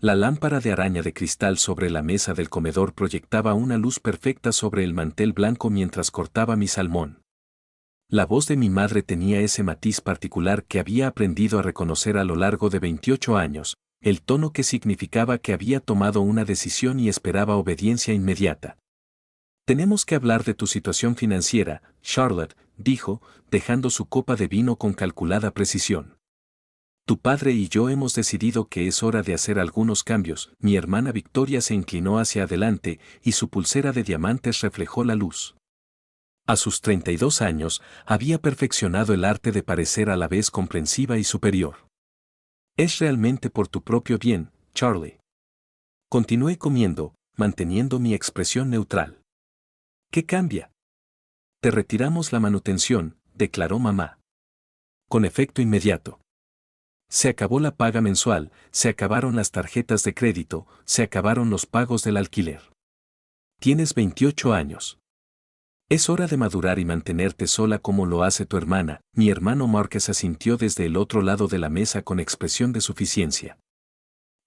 La lámpara de araña de cristal sobre la mesa del comedor proyectaba una luz perfecta sobre el mantel blanco mientras cortaba mi salmón. La voz de mi madre tenía ese matiz particular que había aprendido a reconocer a lo largo de 28 años, el tono que significaba que había tomado una decisión y esperaba obediencia inmediata. Tenemos que hablar de tu situación financiera, Charlotte, dijo, dejando su copa de vino con calculada precisión. Tu padre y yo hemos decidido que es hora de hacer algunos cambios. Mi hermana Victoria se inclinó hacia adelante y su pulsera de diamantes reflejó la luz. A sus 32 años, había perfeccionado el arte de parecer a la vez comprensiva y superior. Es realmente por tu propio bien, Charlie. Continué comiendo, manteniendo mi expresión neutral. ¿Qué cambia? Te retiramos la manutención, declaró mamá. Con efecto inmediato. Se acabó la paga mensual, se acabaron las tarjetas de crédito, se acabaron los pagos del alquiler. Tienes 28 años. Es hora de madurar y mantenerte sola como lo hace tu hermana. Mi hermano Márquez asintió desde el otro lado de la mesa con expresión de suficiencia.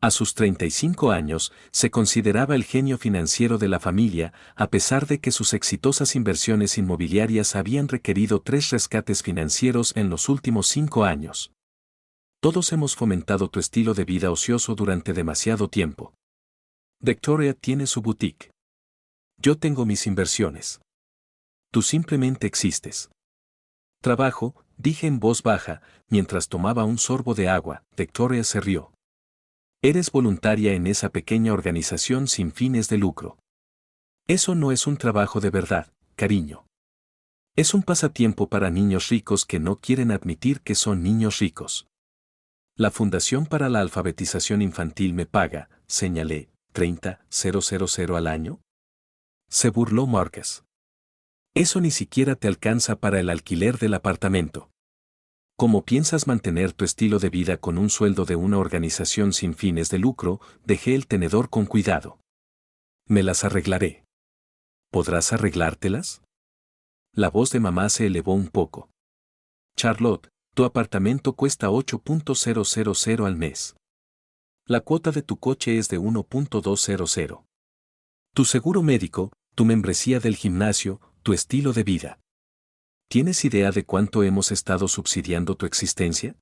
A sus 35 años, se consideraba el genio financiero de la familia, a pesar de que sus exitosas inversiones inmobiliarias habían requerido 3 rescates financieros en los últimos 5 años. Todos hemos fomentado tu estilo de vida ocioso durante demasiado tiempo. Victoria tiene su boutique. Yo tengo mis inversiones. Tú simplemente existes. Trabajo, dije en voz baja, mientras tomaba un sorbo de agua. Victoria se rió. Eres voluntaria en esa pequeña organización sin fines de lucro. Eso no es un trabajo de verdad, cariño. Es un pasatiempo para niños ricos que no quieren admitir que son niños ricos. La Fundación para la Alfabetización Infantil me paga, señalé, $30,000 al año. Se burló Márquez. Eso ni siquiera te alcanza para el alquiler del apartamento. ¿Cómo piensas mantener tu estilo de vida con un sueldo de una organización sin fines de lucro? Dejé el tenedor con cuidado. Me las arreglaré. ¿Podrás arreglártelas? La voz de mamá se elevó un poco. Charlotte, tu apartamento cuesta $8,000 al mes. La cuota de tu coche es de $1,200. Tu seguro médico, tu membresía del gimnasio, tu estilo de vida. ¿Tienes idea de cuánto hemos estado subsidiando tu existencia?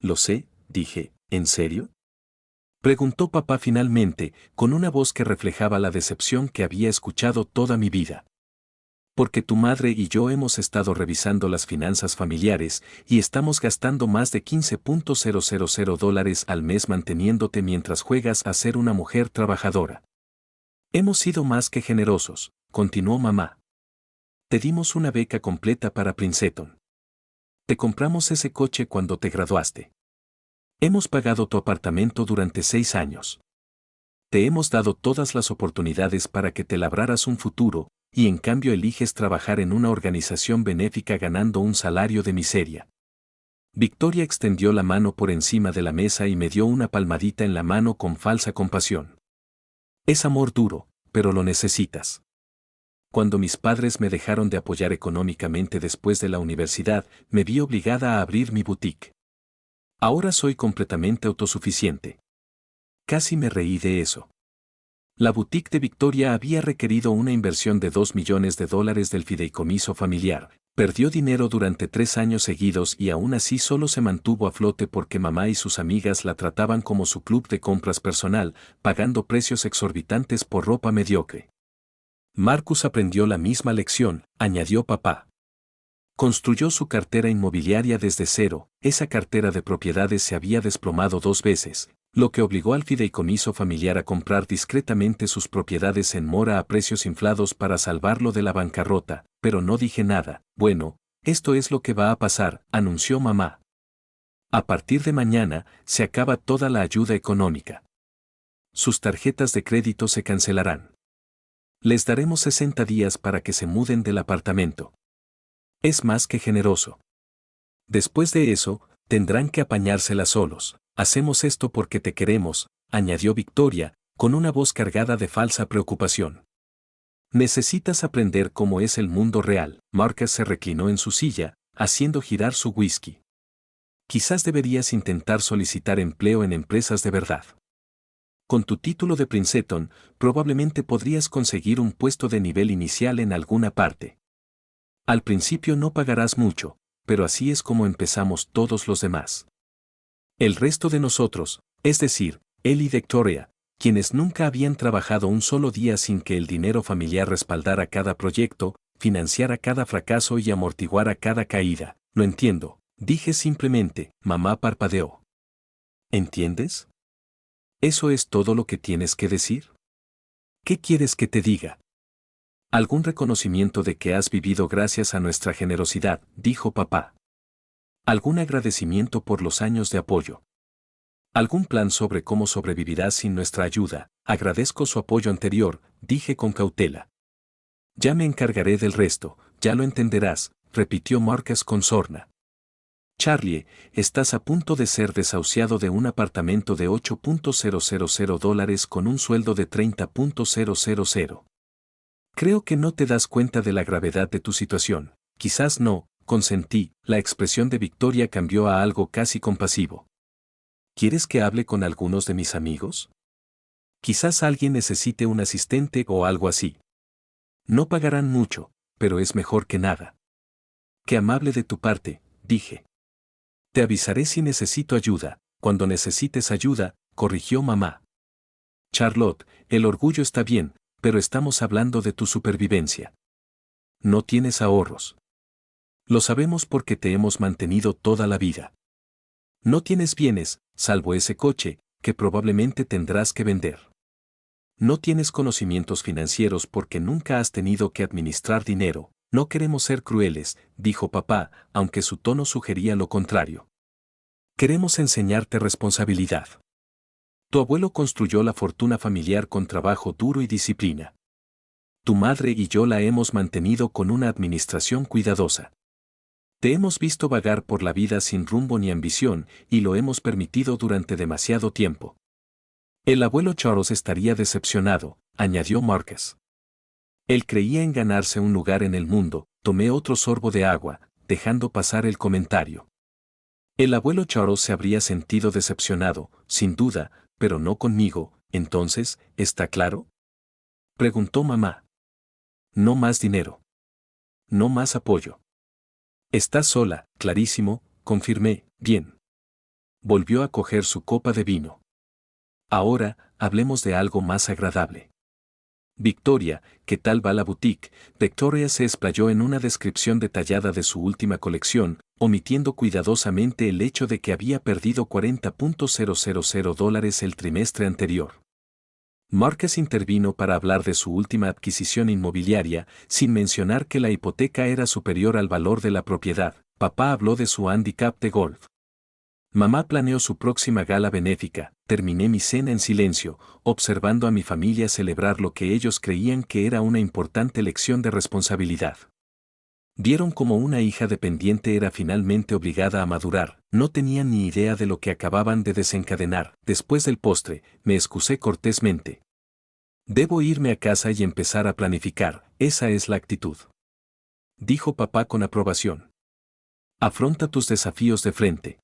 Lo sé, dije, ¿en serio? Preguntó papá finalmente, con una voz que reflejaba la decepción que había escuchado toda mi vida. Porque tu madre y yo hemos estado revisando las finanzas familiares y estamos gastando más de $15,000 al mes manteniéndote mientras juegas a ser una mujer trabajadora. Hemos sido más que generosos, continuó mamá. Te dimos una beca completa para Princeton. Te compramos ese coche cuando te graduaste. Hemos pagado tu apartamento durante 6 años. Te hemos dado todas las oportunidades para que te labraras un futuro, y en cambio eliges trabajar en una organización benéfica ganando un salario de miseria. Victoria extendió la mano por encima de la mesa y me dio una palmadita en la mano con falsa compasión. Es amor duro, pero lo necesitas. Cuando mis padres me dejaron de apoyar económicamente después de la universidad, me vi obligada a abrir mi boutique. Ahora soy completamente autosuficiente. Casi me reí de eso. La boutique de Victoria había requerido una inversión de $2 millones del fideicomiso familiar. Perdió dinero durante 3 años seguidos y aún así solo se mantuvo a flote porque mamá y sus amigas la trataban como su club de compras personal, pagando precios exorbitantes por ropa mediocre. Marcus aprendió la misma lección, añadió papá. Construyó su cartera inmobiliaria desde cero, esa cartera de propiedades se había desplomado 2 veces, lo que obligó al fideicomiso familiar a comprar discretamente sus propiedades en mora a precios inflados para salvarlo de la bancarrota, pero no dije nada. Bueno, esto es lo que va a pasar, anunció mamá. A partir de mañana, se acaba toda la ayuda económica. Sus tarjetas de crédito se cancelarán. Les daremos 60 días para que se muden del apartamento. Es más que generoso. Después de eso, tendrán que apañárselas solos. Hacemos esto porque te queremos, añadió Victoria, con una voz cargada de falsa preocupación. Necesitas aprender cómo es el mundo real. Marcus se reclinó en su silla, haciendo girar su whisky. Quizás deberías intentar solicitar empleo en empresas de verdad. Con tu título de Princeton, probablemente podrías conseguir un puesto de nivel inicial en alguna parte. Al principio no pagarás mucho, pero así es como empezamos todos los demás. El resto de nosotros, es decir, él y Victoria, quienes nunca habían trabajado un solo día sin que el dinero familiar respaldara cada proyecto, financiara cada fracaso y amortiguara cada caída. Lo entiendo, dije simplemente. Mamá parpadeó. ¿Entiendes? ¿Eso es todo lo que tienes que decir? ¿Qué quieres que te diga? Algún reconocimiento de que has vivido gracias a nuestra generosidad, dijo papá. Algún agradecimiento por los años de apoyo. Algún plan sobre cómo sobrevivirás sin nuestra ayuda. Agradezco su apoyo anterior, dije con cautela. Ya me encargaré del resto, ya lo entenderás, repitió Marcus con sorna. Charlie, estás a punto de ser desahuciado de un apartamento de $8,000 con un sueldo de $30,000. Creo que no te das cuenta de la gravedad de tu situación. Quizás no, consentí. La expresión de Victoria cambió a algo casi compasivo. ¿Quieres que hable con algunos de mis amigos? Quizás alguien necesite un asistente o algo así. No pagarán mucho, pero es mejor que nada. Qué amable de tu parte, dije. Te avisaré si necesito ayuda. Cuando necesites ayuda, corrigió mamá. Charlotte, el orgullo está bien, pero estamos hablando de tu supervivencia. No tienes ahorros. Lo sabemos porque te hemos mantenido toda la vida. No tienes bienes, salvo ese coche, que probablemente tendrás que vender. No tienes conocimientos financieros porque nunca has tenido que administrar dinero. No queremos ser crueles, dijo papá, aunque su tono sugería lo contrario. Queremos enseñarte responsabilidad. Tu abuelo construyó la fortuna familiar con trabajo duro y disciplina. Tu madre y yo la hemos mantenido con una administración cuidadosa. Te hemos visto vagar por la vida sin rumbo ni ambición, y lo hemos permitido durante demasiado tiempo. El abuelo Charles estaría decepcionado, añadió Marcus. Él creía en ganarse un lugar en el mundo. Tomé otro sorbo de agua, dejando pasar el comentario. El abuelo Charles se habría sentido decepcionado, sin duda, pero no conmigo. Entonces, ¿está claro?, preguntó mamá. No más dinero. No más apoyo. Estás sola, clarísimo, confirmé. Bien. Volvió a coger su copa de vino. Ahora, hablemos de algo más agradable. Victoria, ¿qué tal va la boutique? Victoria se explayó en una descripción detallada de su última colección, omitiendo cuidadosamente el hecho de que había perdido $40,000 el trimestre anterior. Marcus intervino para hablar de su última adquisición inmobiliaria, sin mencionar que la hipoteca era superior al valor de la propiedad. Papá habló de su handicap de golf. Mamá planeó su próxima gala benéfica. Terminé mi cena en silencio, observando a mi familia celebrar lo que ellos creían que era una importante lección de responsabilidad. Vieron cómo una hija dependiente era finalmente obligada a madurar. No tenían ni idea de lo que acababan de desencadenar. Después del postre, me excusé cortésmente. Debo irme a casa y empezar a planificar. Esa es la actitud, dijo papá con aprobación. Afronta tus desafíos de frente.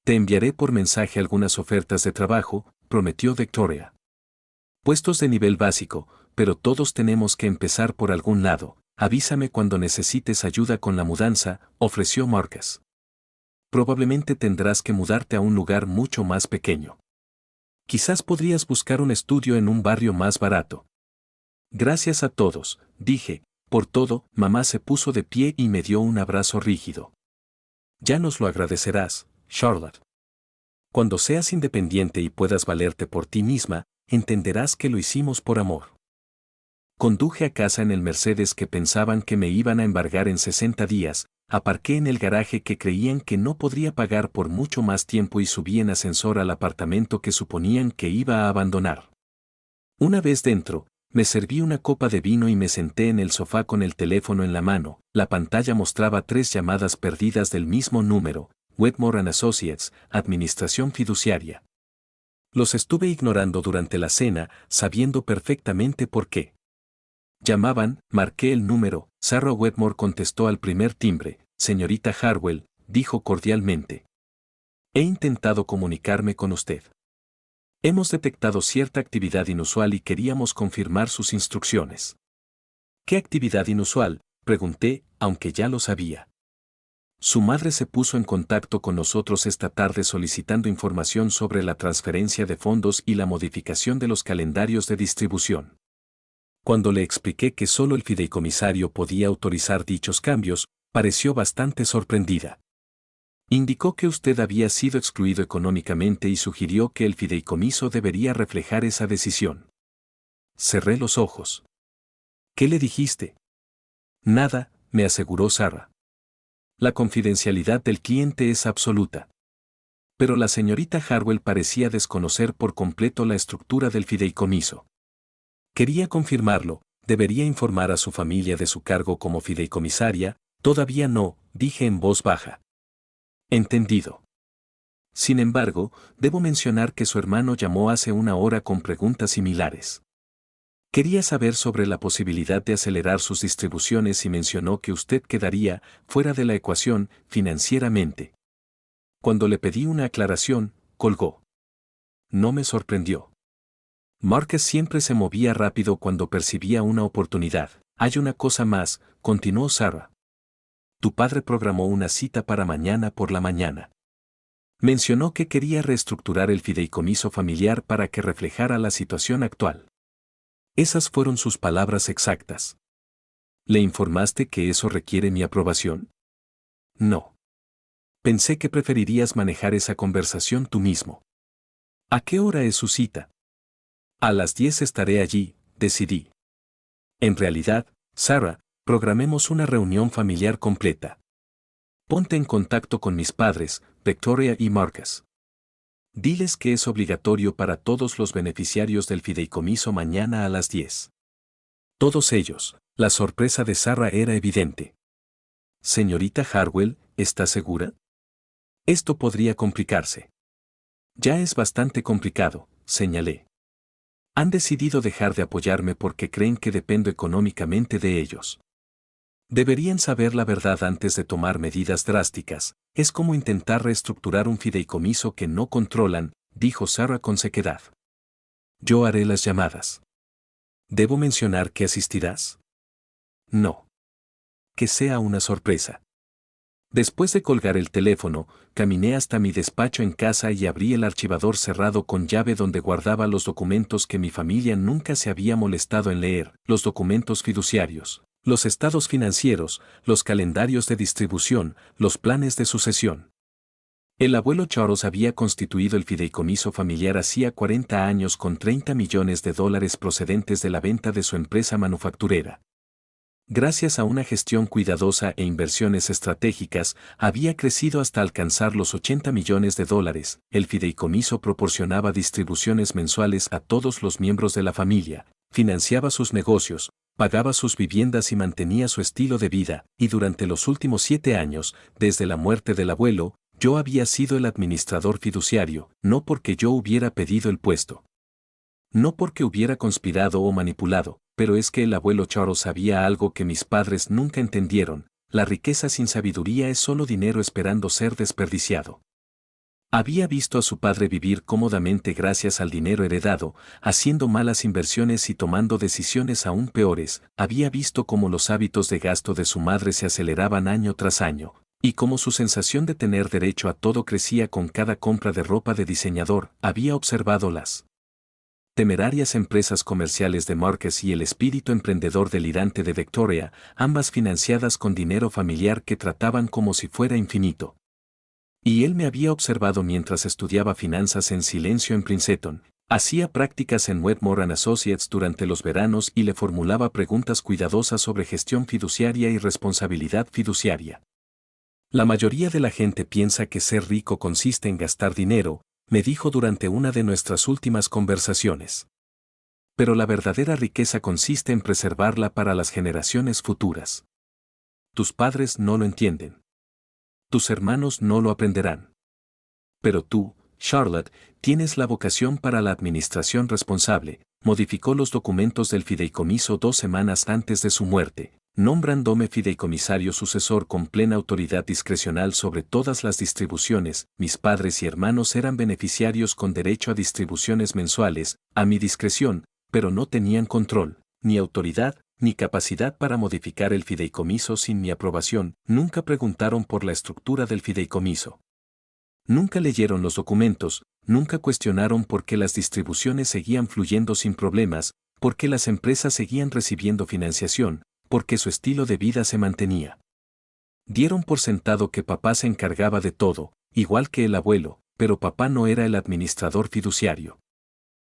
Te enviaré por mensaje algunas ofertas de trabajo, prometió Victoria. Puestos de nivel básico, pero todos tenemos que empezar por algún lado. Avísame cuando necesites ayuda con la mudanza, ofreció Marcus. Probablemente tendrás que mudarte a un lugar mucho más pequeño. Quizás podrías buscar un estudio en un barrio más barato. Gracias a todos, dije, por todo. Mamá se puso de pie y me dio un abrazo rígido. Ya nos lo agradecerás, Charlotte. Cuando seas independiente y puedas valerte por ti misma, entenderás que lo hicimos por amor. Conduje a casa en el Mercedes que pensaban que me iban a embargar en 60 días, aparqué en el garaje que creían que no podría pagar por mucho más tiempo y subí en ascensor al apartamento que suponían que iba a abandonar. Una vez dentro, me serví una copa de vino y me senté en el sofá con el teléfono en la mano. La pantalla mostraba 3 llamadas perdidas del mismo número, Wedmore & Associates, Administración Fiduciaria. Los estuve ignorando durante la cena, sabiendo perfectamente por qué. Llamaban, marqué el número. Sarah Wedmore contestó al primer timbre. Señorita Harwell, dijo cordialmente. He intentado comunicarme con usted. Hemos detectado cierta actividad inusual y queríamos confirmar sus instrucciones. ¿Qué actividad inusual?, pregunté, aunque ya lo sabía. Su madre se puso en contacto con nosotros esta tarde solicitando información sobre la transferencia de fondos y la modificación de los calendarios de distribución. Cuando le expliqué que solo el fideicomisario podía autorizar dichos cambios, pareció bastante sorprendida. Indicó que usted había sido excluido económicamente y sugirió que el fideicomiso debería reflejar esa decisión. Cerré los ojos. ¿Qué le dijiste? Nada, me aseguró Sarah. La confidencialidad del cliente es absoluta. Pero la señorita Harwell parecía desconocer por completo la estructura del fideicomiso. Quería confirmarlo, debería informar a su familia de su cargo como fideicomisaria. Todavía no, dije en voz baja. Entendido. Sin embargo, debo mencionar que su hermano llamó hace una hora con preguntas similares. Quería saber sobre la posibilidad de acelerar sus distribuciones y mencionó que usted quedaría fuera de la ecuación financieramente. Cuando le pedí una aclaración, colgó. No me sorprendió. Márquez siempre se movía rápido cuando percibía una oportunidad. Hay una cosa más, continuó Sarah. Tu padre programó una cita para mañana por la mañana. Mencionó que quería reestructurar el fideicomiso familiar para que reflejara la situación actual. Esas fueron sus palabras exactas. ¿Le informaste que eso requiere mi aprobación? No. Pensé que preferirías manejar esa conversación tú mismo. ¿A qué hora es su cita? A las 10 estaré allí, decidí. En realidad, Sarah, programemos una reunión familiar completa. Ponte en contacto con mis padres, Victoria y Marcus. Diles que es obligatorio para todos los beneficiarios del fideicomiso mañana a las 10. Todos ellos. La sorpresa de Sarah era evidente. Señorita Harwell, ¿está segura? Esto podría complicarse. Ya es bastante complicado, señalé. Han decidido dejar de apoyarme porque creen que dependo económicamente de ellos. Deberían saber la verdad antes de tomar medidas drásticas. Es como intentar reestructurar un fideicomiso que no controlan, dijo Sarah con sequedad. Yo haré las llamadas. ¿Debo mencionar que asistirás? No. Que sea una sorpresa. Después de colgar el teléfono, caminé hasta mi despacho en casa y abrí el archivador cerrado con llave donde guardaba los documentos que mi familia nunca se había molestado en leer, los documentos fiduciarios, los estados financieros, los calendarios de distribución, los planes de sucesión. El abuelo Charles había constituido el fideicomiso familiar hacía 40 años con $30 millones procedentes de la venta de su empresa manufacturera. Gracias a una gestión cuidadosa e inversiones estratégicas, había crecido hasta alcanzar los $80 millones. El fideicomiso proporcionaba distribuciones mensuales a todos los miembros de la familia, financiaba sus negocios, pagaba sus viviendas y mantenía su estilo de vida, y durante los últimos 7 años, desde la muerte del abuelo, yo había sido el administrador fiduciario, no porque yo hubiera pedido el puesto. No porque hubiera conspirado o manipulado, pero es que el abuelo Charles sabía algo que mis padres nunca entendieron: la riqueza sin sabiduría es solo dinero esperando ser desperdiciado. Había visto a su padre vivir cómodamente gracias al dinero heredado, haciendo malas inversiones y tomando decisiones aún peores. Había visto cómo los hábitos de gasto de su madre se aceleraban año tras año, y cómo su sensación de tener derecho a todo crecía con cada compra de ropa de diseñador. Había observado las temerarias empresas comerciales de Marcus y el espíritu emprendedor delirante de Victoria, ambas financiadas con dinero familiar que trataban como si fuera infinito. Y él me había observado mientras estudiaba finanzas en silencio en Princeton, hacía prácticas en Wetmore & Associates durante los veranos y le formulaba preguntas cuidadosas sobre gestión fiduciaria y responsabilidad fiduciaria. La mayoría de la gente piensa que ser rico consiste en gastar dinero, me dijo durante una de nuestras últimas conversaciones. Pero la verdadera riqueza consiste en preservarla para las generaciones futuras. Tus padres no lo entienden. Tus hermanos no lo aprenderán. Pero tú, Charlotte, tienes la vocación para la administración responsable. Modificó los documentos del fideicomiso 2 semanas antes de su muerte, nombrándome fideicomisario sucesor con plena autoridad discrecional sobre todas las distribuciones. Mis padres y hermanos eran beneficiarios con derecho a distribuciones mensuales, a mi discreción, pero no tenían control, ni autoridad, ni capacidad para modificar el fideicomiso sin mi aprobación. Nunca preguntaron por la estructura del fideicomiso. Nunca leyeron los documentos, nunca cuestionaron por qué las distribuciones seguían fluyendo sin problemas, por qué las empresas seguían recibiendo financiación, por qué su estilo de vida se mantenía. Dieron por sentado que papá se encargaba de todo, igual que el abuelo, pero papá no era el administrador fiduciario.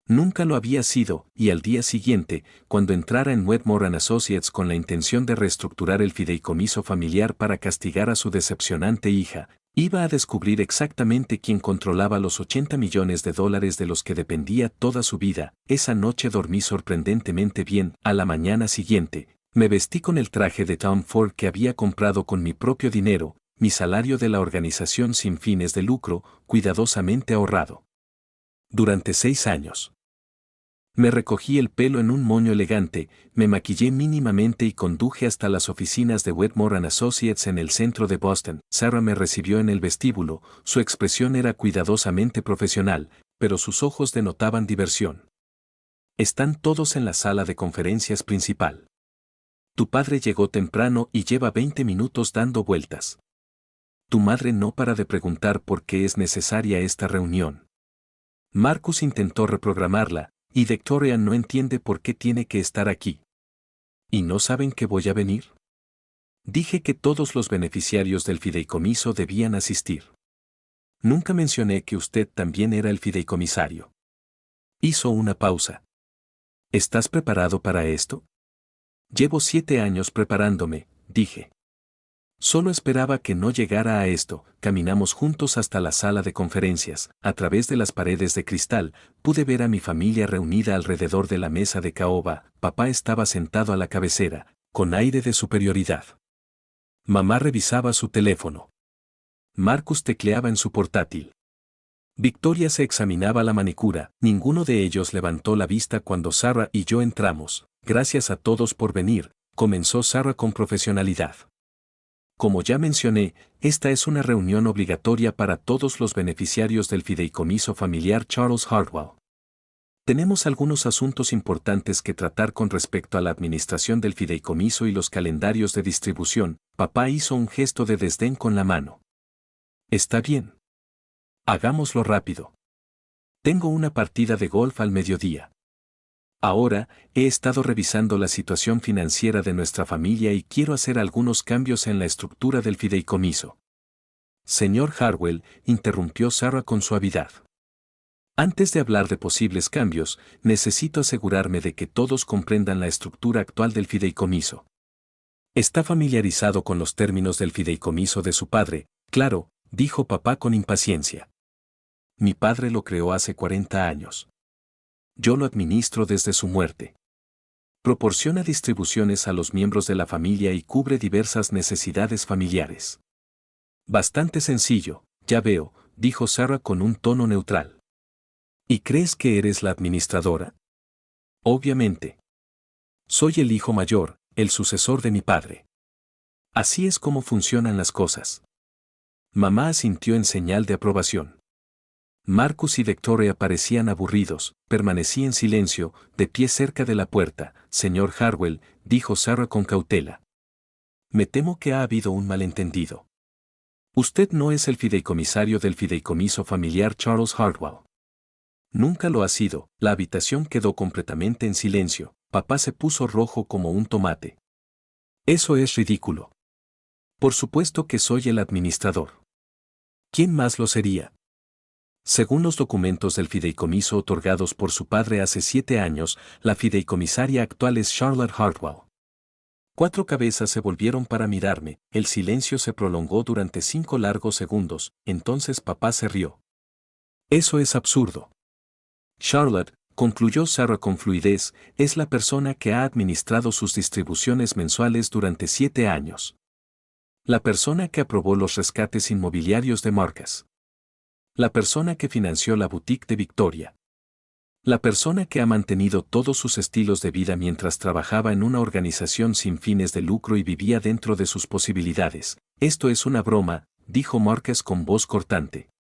Nunca lo había sido, y al día siguiente, cuando entrara en Wedmore & Associates con la intención de reestructurar el fideicomiso familiar para castigar a su decepcionante hija, iba a descubrir exactamente quién controlaba los $80 millones de los que dependía toda su vida. Esa noche dormí sorprendentemente bien. A la mañana siguiente, me vestí con el traje de Tom Ford que había comprado con mi propio dinero, mi salario de la organización sin fines de lucro, cuidadosamente ahorrado. Durante 6 años. Me recogí el pelo en un moño elegante, me maquillé mínimamente y conduje hasta las oficinas de Wedmore & Associates en el centro de Boston. Sarah me recibió en el vestíbulo, su expresión era cuidadosamente profesional, pero sus ojos denotaban diversión. Están todos en la sala de conferencias principal. Tu padre llegó temprano y lleva 20 minutos dando vueltas. Tu madre no para de preguntar por qué es necesaria esta reunión. Marcus intentó reprogramarla, y Victoria no entiende por qué tiene que estar aquí. ¿Y no saben que voy a venir? Dije que todos los beneficiarios del fideicomiso debían asistir. Nunca mencioné que usted también era el fideicomisario. Hizo una pausa. ¿Estás preparado para esto? Llevo 7 años preparándome, dije. Solo esperaba que no llegara a esto. Caminamos juntos hasta la sala de conferencias. A través de las paredes de cristal, pude ver a mi familia reunida alrededor de la mesa de caoba. Papá estaba sentado a la cabecera, con aire de superioridad. Mamá revisaba su teléfono. Marcus tecleaba en su portátil. Victoria se examinaba la manicura. Ninguno de ellos levantó la vista cuando Sarah y yo entramos. Gracias a todos por venir, comenzó Sarah con profesionalidad. Como ya mencioné, esta es una reunión obligatoria para todos los beneficiarios del fideicomiso familiar Charles Hartwell. Tenemos algunos asuntos importantes que tratar con respecto a la administración del fideicomiso y los calendarios de distribución. Papá hizo un gesto de desdén con la mano. Está bien. Hagámoslo rápido. Tengo una partida de golf al mediodía. Ahora, he estado revisando la situación financiera de nuestra familia y quiero hacer algunos cambios en la estructura del fideicomiso. Señor Hartwell, interrumpió Sarah con suavidad. Antes de hablar de posibles cambios, necesito asegurarme de que todos comprendan la estructura actual del fideicomiso. Está familiarizado con los términos del fideicomiso de su padre, claro, dijo papá con impaciencia. Mi padre lo creó hace 40 años. Yo lo administro desde su muerte. Proporciona distribuciones a los miembros de la familia y cubre diversas necesidades familiares. Bastante sencillo, ya veo, dijo Sarah con un tono neutral. ¿Y crees que eres la administradora? Obviamente. Soy el hijo mayor, el sucesor de mi padre. Así es como funcionan las cosas. Mamá asintió en señal de aprobación. Marcus y Victoria parecían aburridos. Permanecí en silencio, de pie cerca de la puerta. Señor Hartwell, dijo Sarah con cautela. Me temo que ha habido un malentendido. Usted no es el fideicomisario del fideicomiso familiar Charles Hartwell. Nunca lo ha sido. La habitación quedó completamente en silencio. Papá se puso rojo como un tomate. Eso es ridículo. Por supuesto que soy el administrador. ¿Quién más lo sería? Según los documentos del fideicomiso otorgados por su padre hace 7 años, la fideicomisaria actual es Charlotte Hartwell. 4 cabezas se volvieron para mirarme, el silencio se prolongó durante 5 largos segundos, entonces papá se rió. Eso es absurdo. Charlotte, concluyó Sarah con fluidez, es la persona que ha administrado sus distribuciones mensuales durante 7 años. La persona que aprobó los rescates inmobiliarios de Marcus. La persona que financió la boutique de Victoria. La persona que ha mantenido todos sus estilos de vida mientras trabajaba en una organización sin fines de lucro y vivía dentro de sus posibilidades. Esto es una broma, dijo Marcus con voz cortante.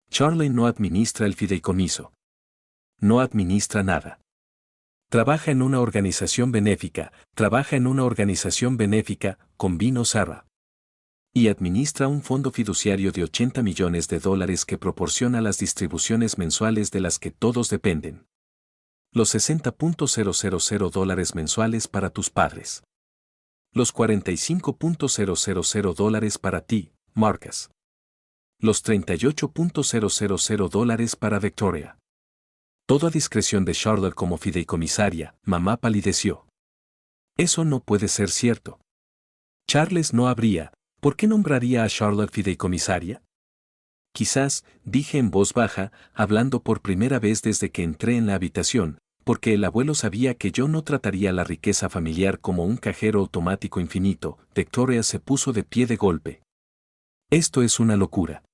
Charlie no administra el fideicomiso. No administra nada. Trabaja en una organización benéfica, convino Sarah. Y administra un fondo fiduciario de $80 millones que proporciona las distribuciones mensuales de las que todos dependen. Los $60,000 mensuales para tus padres. Los $45,000 para ti, Marcus. Los $38,000 para Victoria. Todo a discreción de Charlotte como fideicomisaria. Mamá palideció. Eso no puede ser cierto. Charles no habría. ¿Por qué nombraría a Charlotte fideicomisaria? Quizás, dije en voz baja, hablando por primera vez desde que entré en la habitación, porque el abuelo sabía que yo no trataría la riqueza familiar como un cajero automático infinito. Victoria se puso de pie de golpe. Esto es una locura.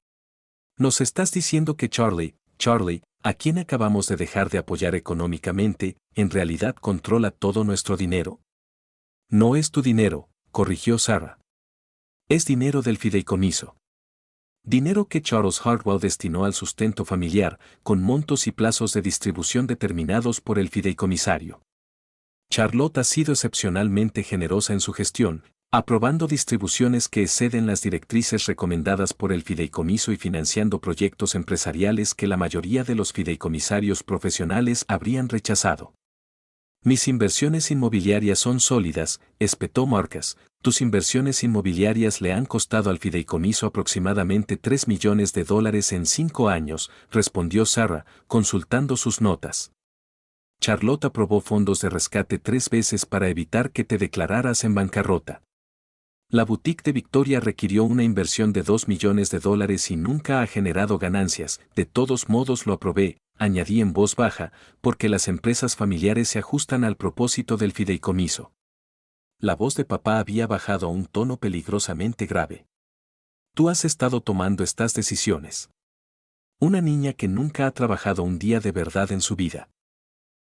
¿Nos estás diciendo que Charlie, a quien acabamos de dejar de apoyar económicamente, en realidad controla todo nuestro dinero? No es tu dinero, corrigió Sarah. Es dinero del fideicomiso. Dinero que Charles Hartwell destinó al sustento familiar, con montos y plazos de distribución determinados por el fideicomisario. Charlotte ha sido excepcionalmente generosa en su gestión, aprobando distribuciones que exceden las directrices recomendadas por el fideicomiso y financiando proyectos empresariales que la mayoría de los fideicomisarios profesionales habrían rechazado. Mis inversiones inmobiliarias son sólidas, espetó Marcus. Tus inversiones inmobiliarias le han costado al fideicomiso aproximadamente $3 millones en 5 años, respondió Sarah, consultando sus notas. Charlotte aprobó fondos de rescate 3 veces para evitar que te declararas en bancarrota. La boutique de Victoria requirió una inversión de $2 millones y nunca ha generado ganancias. De todos modos lo aprobé, añadí en voz baja, porque las empresas familiares se ajustan al propósito del fideicomiso. La voz de papá había bajado a un tono peligrosamente grave. Tú has estado tomando estas decisiones. Una niña que nunca ha trabajado un día de verdad en su vida.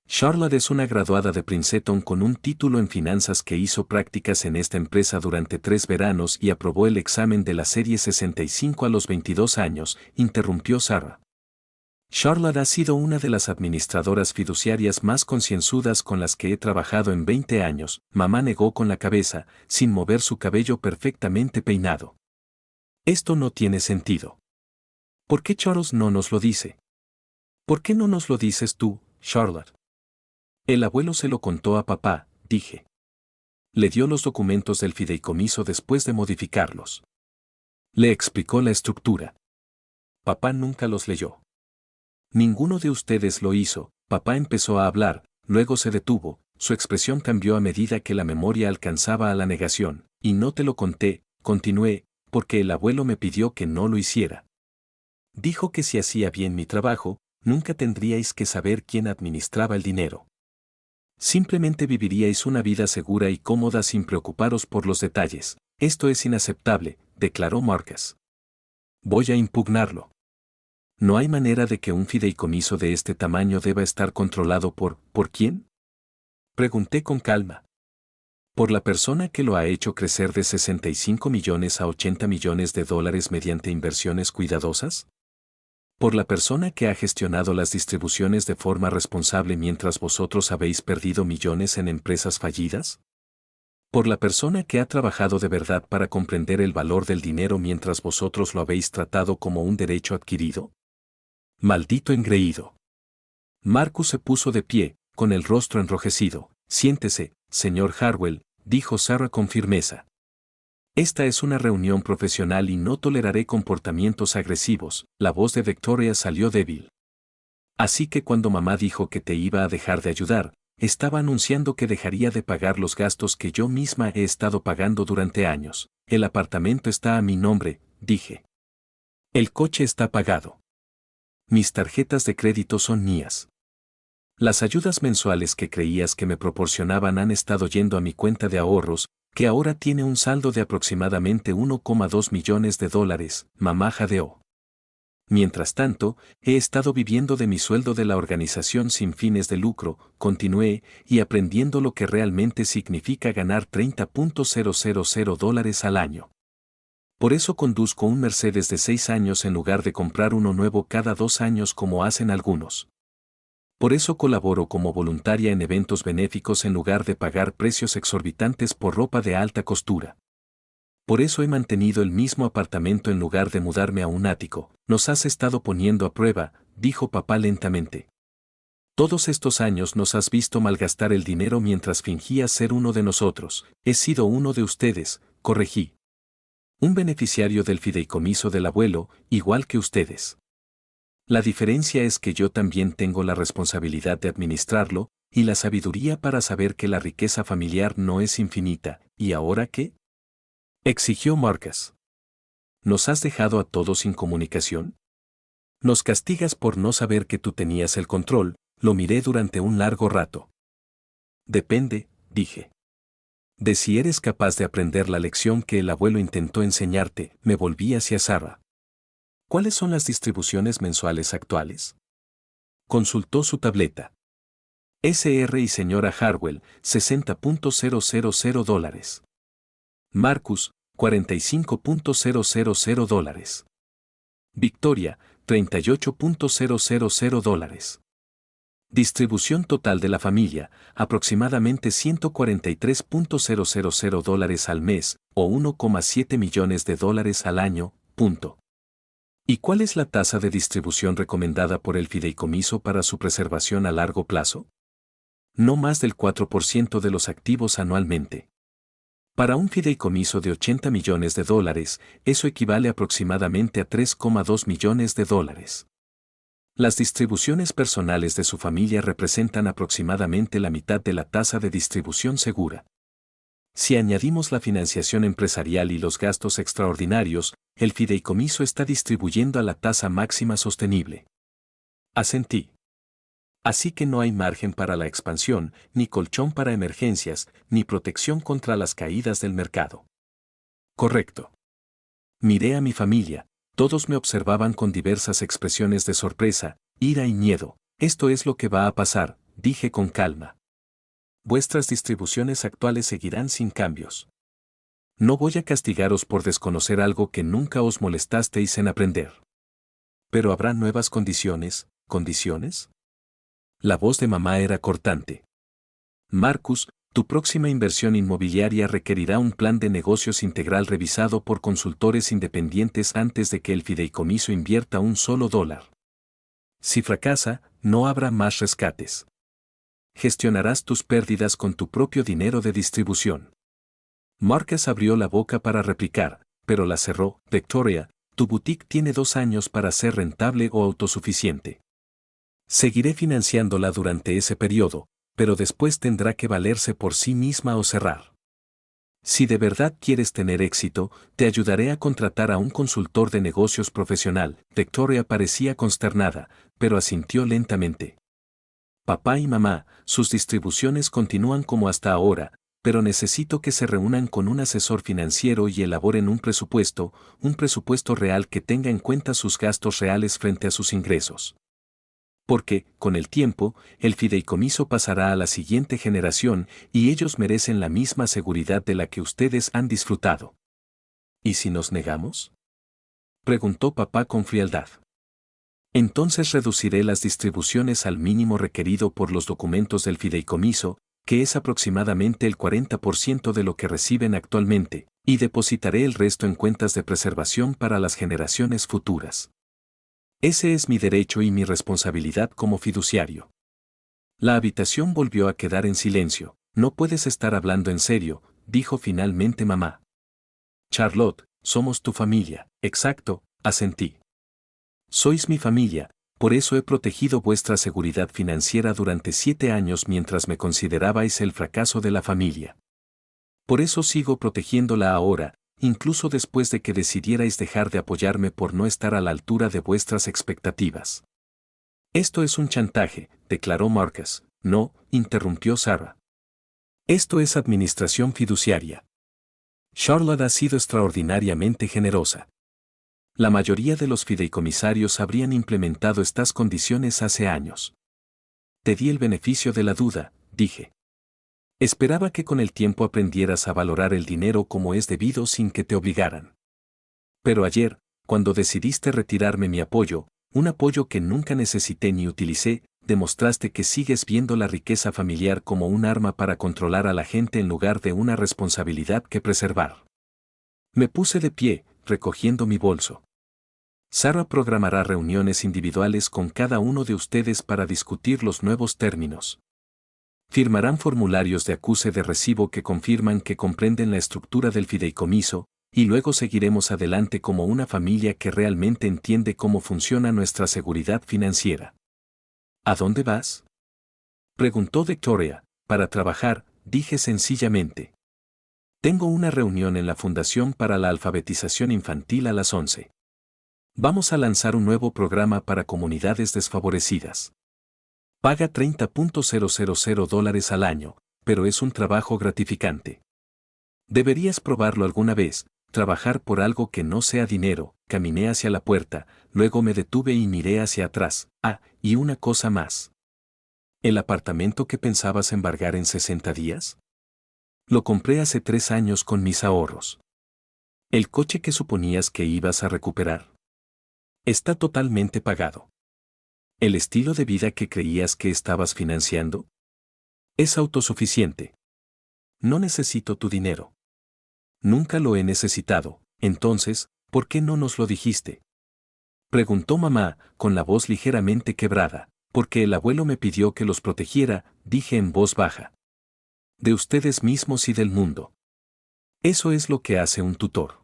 Charlotte es una graduada de Princeton con un título en finanzas que hizo prácticas en esta empresa durante 3 veranos y aprobó el examen de la serie 65 a los 22 años, interrumpió Sarah. Charlotte ha sido una de las administradoras fiduciarias más concienzudas con las que he trabajado en 20 años, mamá negó con la cabeza, sin mover su cabello perfectamente peinado. Esto no tiene sentido. ¿Por qué Charles no nos lo dice? ¿Por qué no nos lo dices tú, Charlotte? El abuelo se lo contó a papá, dije. Le dio los documentos del fideicomiso después de modificarlos. Le explicó la estructura. Papá nunca los leyó. Ninguno de ustedes lo hizo. Papá empezó a hablar, luego se detuvo, su expresión cambió a medida que la memoria alcanzaba a la negación. Y no te lo conté, continué, porque el abuelo me pidió que no lo hiciera. Dijo que si hacía bien mi trabajo, nunca tendríais que saber quién administraba el dinero. Simplemente viviríais una vida segura y cómoda sin preocuparos por los detalles. Esto es inaceptable, declaró Marcus. Voy a impugnarlo. ¿No hay manera de que un fideicomiso de este tamaño deba estar controlado ¿por quién? Pregunté con calma. ¿Por la persona que lo ha hecho crecer de 65 millones a 80 millones de dólares mediante inversiones cuidadosas? ¿Por la persona que ha gestionado las distribuciones de forma responsable mientras vosotros habéis perdido millones en empresas fallidas? ¿Por la persona que ha trabajado de verdad para comprender el valor del dinero mientras vosotros lo habéis tratado como un derecho adquirido? Maldito engreído. Marcus se puso de pie, con el rostro enrojecido. Siéntese, señor Hartwell, dijo Sarah con firmeza. Esta es una reunión profesional y no toleraré comportamientos agresivos. La voz de Victoria salió débil. Así que cuando mamá dijo que te iba a dejar de ayudar, estaba anunciando que dejaría de pagar los gastos que yo misma he estado pagando durante años. El apartamento está a mi nombre, dije. El coche está pagado. Mis tarjetas de crédito son mías. Las ayudas mensuales que creías que me proporcionaban han estado yendo a mi cuenta de ahorros, que ahora tiene un saldo de aproximadamente $1,2 millones, mamá jadeó. Mientras tanto, he estado viviendo de mi sueldo de la organización sin fines de lucro, continué, y aprendiendo lo que realmente significa ganar $30,000 al año. Por eso conduzco un Mercedes de 6 años en lugar de comprar uno nuevo cada 2 años como hacen algunos. Por eso colaboro como voluntaria en eventos benéficos en lugar de pagar precios exorbitantes por ropa de alta costura. Por eso he mantenido el mismo apartamento en lugar de mudarme a un ático. Nos has estado poniendo a prueba, dijo papá lentamente. Todos estos años nos has visto malgastar el dinero mientras fingías ser uno de nosotros. He sido uno de ustedes, corregí. Un beneficiario del fideicomiso del abuelo, igual que ustedes. La diferencia es que yo también tengo la responsabilidad de administrarlo, y la sabiduría para saber que la riqueza familiar no es infinita. ¿Y ahora qué? Exigió Marcus. ¿Nos has dejado a todos sin comunicación? Nos castigas por no saber que tú tenías el control. Lo miré durante un largo rato. Depende, dije. De si eres capaz de aprender la lección que el abuelo intentó enseñarte. Me volví hacia Sarah. ¿Cuáles son las distribuciones mensuales actuales? Consultó su tableta. SR y señora Harwell, $60,000. Marcus, $45,000. Victoria, $38,000. Distribución total de la familia, aproximadamente $143,000 al mes, o $1,7 millones al año, punto. ¿Y cuál es la tasa de distribución recomendada por el fideicomiso para su preservación a largo plazo? No más del 4% de los activos anualmente. Para un fideicomiso de $80 millones, eso equivale aproximadamente a $3,2 millones. Las distribuciones personales de su familia representan aproximadamente la mitad de la tasa de distribución segura. Si añadimos la financiación empresarial y los gastos extraordinarios, el fideicomiso está distribuyendo a la tasa máxima sostenible. Asentí. Así que no hay margen para la expansión, ni colchón para emergencias, ni protección contra las caídas del mercado. Correcto. Miré a mi familia, todos me observaban con diversas expresiones de sorpresa, ira y miedo. Esto es lo que va a pasar, dije con calma. Vuestras distribuciones actuales seguirán sin cambios. No voy a castigaros por desconocer algo que nunca os molestasteis en aprender. Pero habrá nuevas condiciones, ¿condiciones? La voz de mamá era cortante. Marcus, tu próxima inversión inmobiliaria requerirá un plan de negocios integral revisado por consultores independientes antes de que el fideicomiso invierta un solo dólar. Si fracasa, no habrá más rescates. Gestionarás tus pérdidas con tu propio dinero de distribución. Marcus abrió la boca para replicar, pero la cerró. Victoria, tu boutique tiene 2 años para ser rentable o autosuficiente. Seguiré financiándola durante ese periodo, pero después tendrá que valerse por sí misma o cerrar. Si de verdad quieres tener éxito, te ayudaré a contratar a un consultor de negocios profesional. Victoria parecía consternada, pero asintió lentamente. Papá y mamá, sus distribuciones continúan como hasta ahora, pero necesito que se reúnan con un asesor financiero y elaboren un presupuesto real que tenga en cuenta sus gastos reales frente a sus ingresos. Porque, con el tiempo, el fideicomiso pasará a la siguiente generación y ellos merecen la misma seguridad de la que ustedes han disfrutado. ¿Y si nos negamos? Preguntó papá con frialdad. Entonces reduciré las distribuciones al mínimo requerido por los documentos del fideicomiso, que es aproximadamente el 40% de lo que reciben actualmente, y depositaré el resto en cuentas de preservación para las generaciones futuras. Ese es mi derecho y mi responsabilidad como fiduciario. La habitación volvió a quedar en silencio. No puedes estar hablando en serio, dijo finalmente mamá. Charlotte, somos tu familia. Exacto, asentí. Sois mi familia, por eso he protegido vuestra seguridad financiera durante 7 años mientras me considerabais el fracaso de la familia. Por eso sigo protegiéndola ahora, incluso después de que decidierais dejar de apoyarme por no estar a la altura de vuestras expectativas. Esto es un chantaje, declaró Marcus. No, interrumpió Sarah. Esto es administración fiduciaria. Charlotte ha sido extraordinariamente generosa. La mayoría de los fideicomisarios habrían implementado estas condiciones hace años. Te di el beneficio de la duda, dije. Esperaba que con el tiempo aprendieras a valorar el dinero como es debido sin que te obligaran. Pero ayer, cuando decidiste retirarme mi apoyo, un apoyo que nunca necesité ni utilicé, demostraste que sigues viendo la riqueza familiar como un arma para controlar a la gente en lugar de una responsabilidad que preservar. Me puse de pie, recogiendo mi bolso. Sarah programará reuniones individuales con cada uno de ustedes para discutir los nuevos términos. Firmarán formularios de acuse de recibo que confirman que comprenden la estructura del fideicomiso, y luego seguiremos adelante como una familia que realmente entiende cómo funciona nuestra seguridad financiera. ¿A dónde vas?, preguntó Victoria. Para trabajar, dije sencillamente. Tengo una reunión en la Fundación para la Alfabetización Infantil a las 11. Vamos a lanzar un nuevo programa para comunidades desfavorecidas. Paga $30,000 al año, pero es un trabajo gratificante. Deberías probarlo alguna vez, trabajar por algo que no sea dinero. Caminé hacia la puerta, luego me detuve y miré hacia atrás. Y una cosa más. ¿El apartamento que pensabas embargar en 60 días? Lo compré hace 3 años con mis ahorros. ¿El coche que suponías que ibas a recuperar? Está totalmente pagado. ¿El estilo de vida que creías que estabas financiando? Es autosuficiente. No necesito tu dinero. Nunca lo he necesitado. Entonces, ¿por qué no nos lo dijiste?, preguntó mamá, con la voz ligeramente quebrada. Porque el abuelo me pidió que los protegiera, dije en voz baja. De ustedes mismos y del mundo. Eso es lo que hace un tutor.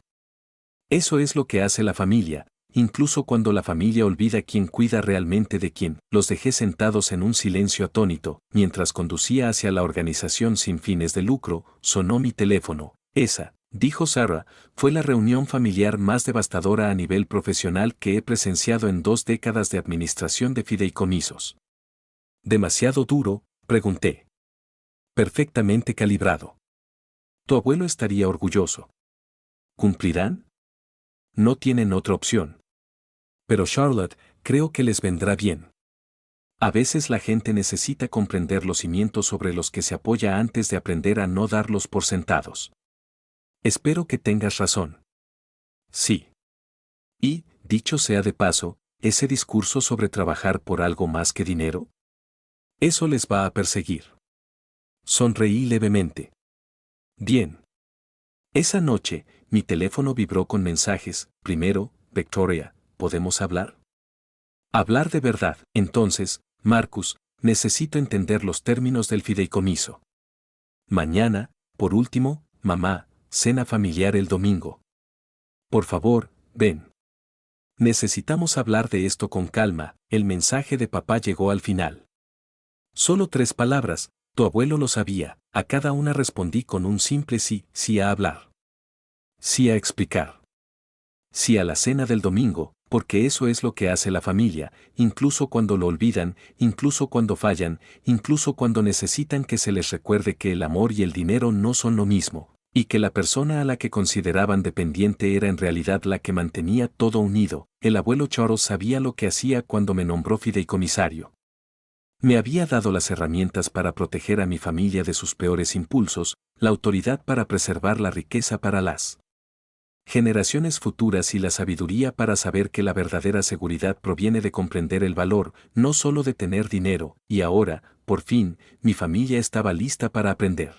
Eso es lo que hace la familia. Incluso cuando la familia olvida quién cuida realmente de quién. Los dejé sentados en un silencio atónito. Mientras conducía hacia la organización sin fines de lucro, sonó mi teléfono. Esa, dijo Sarah, fue la reunión familiar más devastadora a nivel profesional que he presenciado en 2 décadas de administración de fideicomisos. ¿Demasiado duro?, pregunté. Perfectamente calibrado. Tu abuelo estaría orgulloso. ¿Cumplirán? No tienen otra opción. Pero Charlotte, creo que les vendrá bien. A veces la gente necesita comprender los cimientos sobre los que se apoya antes de aprender a no darlos por sentados. Espero que tengas razón. Sí. Y, dicho sea de paso, ese discurso sobre trabajar por algo más que dinero. Eso les va a perseguir. Sonreí levemente. Bien. Esa noche, mi teléfono vibró con mensajes. Primero, Victoria, ¿podemos hablar? Hablar de verdad. Entonces, Marcus, necesito entender los términos del fideicomiso. Mañana, por último, mamá, cena familiar el domingo. Por favor, ven. Necesitamos hablar de esto con calma. El mensaje de papá llegó al final. Solo 3 palabras, tu abuelo lo sabía. A cada una respondí con un simple sí. Sí a hablar. Sí a explicar. Sí a la cena del domingo, porque eso es lo que hace la familia, incluso cuando lo olvidan, incluso cuando fallan, incluso cuando necesitan que se les recuerde que el amor y el dinero no son lo mismo, y que la persona a la que consideraban dependiente era en realidad la que mantenía todo unido. El abuelo Charles sabía lo que hacía cuando me nombró fideicomisario. Me había dado las herramientas para proteger a mi familia de sus peores impulsos, la autoridad para preservar la riqueza para las generaciones futuras y la sabiduría para saber que la verdadera seguridad proviene de comprender el valor, no solo de tener dinero, y ahora, por fin, mi familia estaba lista para aprender.